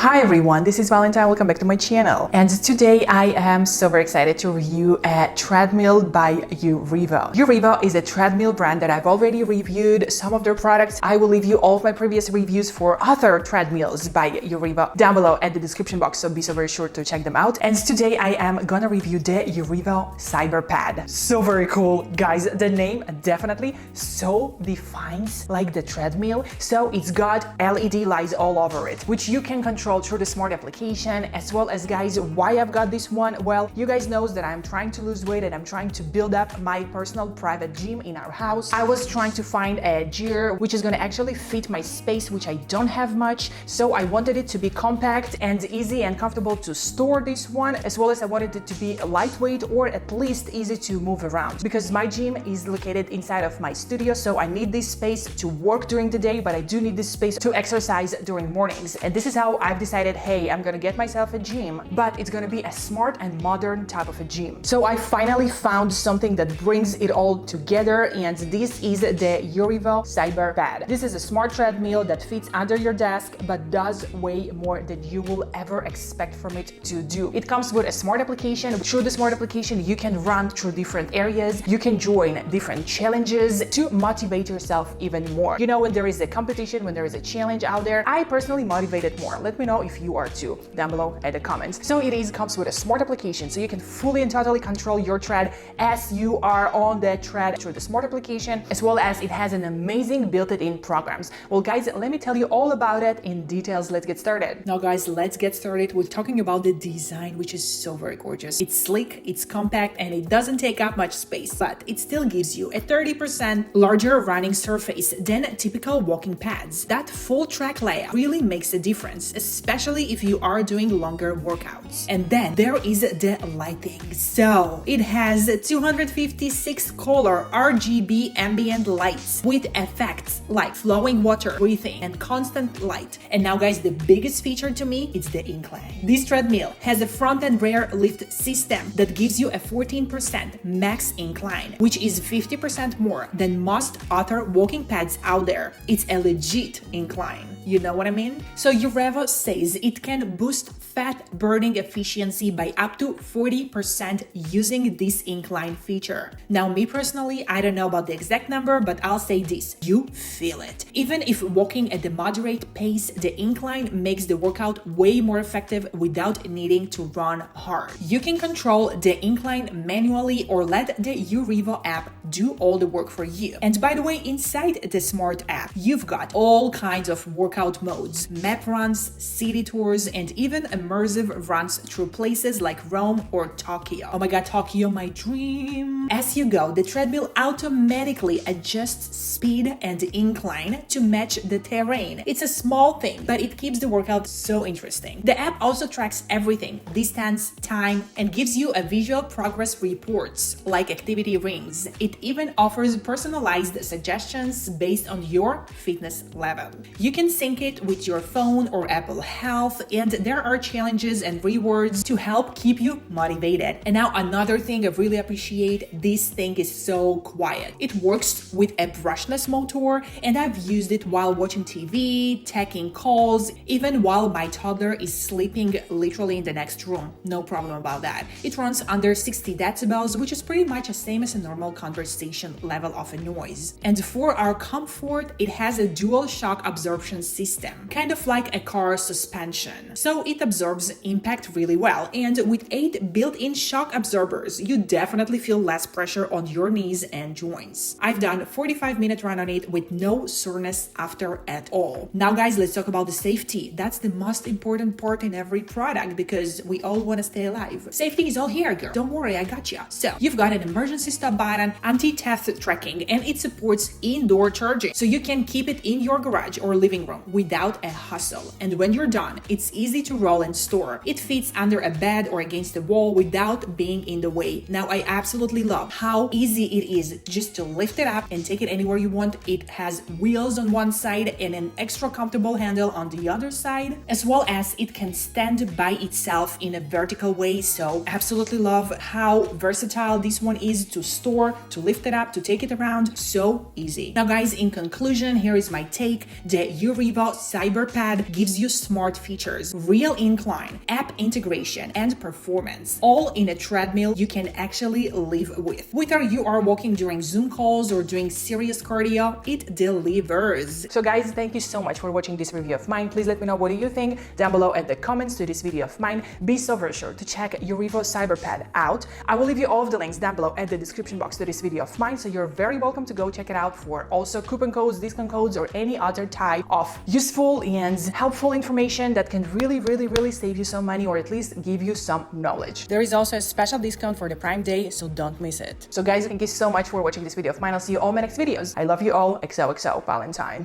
Hi everyone, this is Valentine. Welcome back to my channel. And today I am so very excited to review a treadmill by UREVO. UREVO is a treadmill brand that I've already reviewed some of their products. I will leave you all of my previous reviews for other treadmills by UREVO down below at the description box, so be so very sure to check them out. And today I am gonna review the UREVO CyberPad. So very cool, guys. The name definitely so defines like the treadmill. So it's got LED lights all over it, which you can control through the smart application, as well as, guys, why I've got this one. Well, you guys knows that I'm trying to lose weight and I'm trying to build up my personal private gym in our house. I was trying to find a gear which is going to actually fit my space, which I don't have much. So I wanted it to be compact and easy and comfortable to store this one, as well as I wanted it to be lightweight or at least easy to move around, because my gym is located inside of my studio. So I need this space to work during the day, but I do need this space to exercise during mornings. And this is how I've decided, hey, I'm gonna get myself a gym, but it's gonna be a smart and modern type of a gym. So I finally found something that brings it all together, and this is the UREVO CyberPad. This is a smart treadmill that fits under your desk, but does way more than you will ever expect from it to do. It comes with a smart application. Through the smart application, you can run through different areas. You can join different challenges to motivate yourself even more. You know, when there is a competition, when there is a challenge out there, I personally motivate it more. Let me know if you are too down below at the comments. So it comes with a smart application, so you can fully and totally control your tread as you are on the tread through the smart application, as well as it has an amazing built-in programs. Well, guys, let me tell you all about it in details. Let's get started. Now, guys, let's get started with talking about the design, which is so very gorgeous. It's sleek, it's compact, and it doesn't take up much space, but it still gives you a 30% larger running surface than typical walking pads. That full track layout really makes a difference, especially if you are doing longer workouts. And then there is the lighting. So it has 256 color RGB ambient lights with effects like flowing water, breathing, and constant light. And now, guys, the biggest feature to me is the incline. This treadmill has a front and rear lift system that gives you a 14% max incline, which is 50% more than most other walking pads out there. It's a legit incline. You know what I mean? So UREVO says it can boost fat burning efficiency by up to 40% using this incline feature. Now, me personally, I don't know about the exact number, but I'll say this: you feel it. Even if walking at the moderate pace, the incline makes the workout way more effective without needing to run hard. You can control the incline manually or let the UREVO app do all the work for you. And by the way, inside the smart app, you've got all kinds of workout modes, map runs, city tours, and even immersive runs through places like Rome or Tokyo. Oh my god, Tokyo, my dream. As you go, the treadmill automatically adjusts speed and incline to match the terrain. It's a small thing, but it keeps the workout so interesting. The app also tracks everything: distance, time, and gives you a visual progress reports like activity rings. It even offers personalized suggestions based on your fitness level. You can sync it with your phone or Apple Health, and there are challenges and rewards to help keep you motivated. And now, another thing I really appreciate, this thing is so quiet. It works with a brushless motor, and I've used it while watching TV, taking calls, even while my toddler is sleeping literally in the next room. No problem about that. It runs under 60 decibels, which is pretty much the same as a normal conversation level of a noise. And for our comfort, it has a dual shock absorption system, kind of like a car suspension. So it absorbs impact really well. And with 8 built-in shock absorbers, you definitely feel less pressure on your knees and joints. I've done a 45-minute run on it with no soreness after at all. Now, guys, let's talk about the safety. That's the most important part in every product, because we all want to stay alive. Safety is all here, girl. Don't worry, I got you. So you've got an emergency stop button, anti-theft tracking, and it supports indoor charging, so you can keep it in your garage or living room without a hassle. And when you're done, it's easy to roll and store. It fits under a bed or against the wall without being in the way. Now, I absolutely love how easy it is just to lift it up and take it anywhere you want. It has wheels on one side and an extra comfortable handle on the other side, as well as it can stand by itself in a vertical way. So absolutely love how versatile this one is to store, to lift it up, to take it around. So easy. Now, guys, in conclusion, here is my take. The UREVO CyberPad gives you smart smart features, real incline, app integration, and performance, all in a treadmill you can actually live with. Whether you are walking during Zoom calls or doing serious cardio, it delivers. So guys, thank you so much for watching this review of mine. Please let me know what do you think down below at the comments to this video of mine. Be so very sure to check UREVO CyberPad out. I will leave you all of the links down below at the description box to this video of mine, so you're very welcome to go check it out for also coupon codes, discount codes, or any other type of useful and helpful information that can really save you some money or at least give you some knowledge. There is also a special discount for the Prime Day, so don't miss it. So guys, thank you so much for watching this video of mine. I'll see you all in my next videos. I love you all. XOXO Valentine.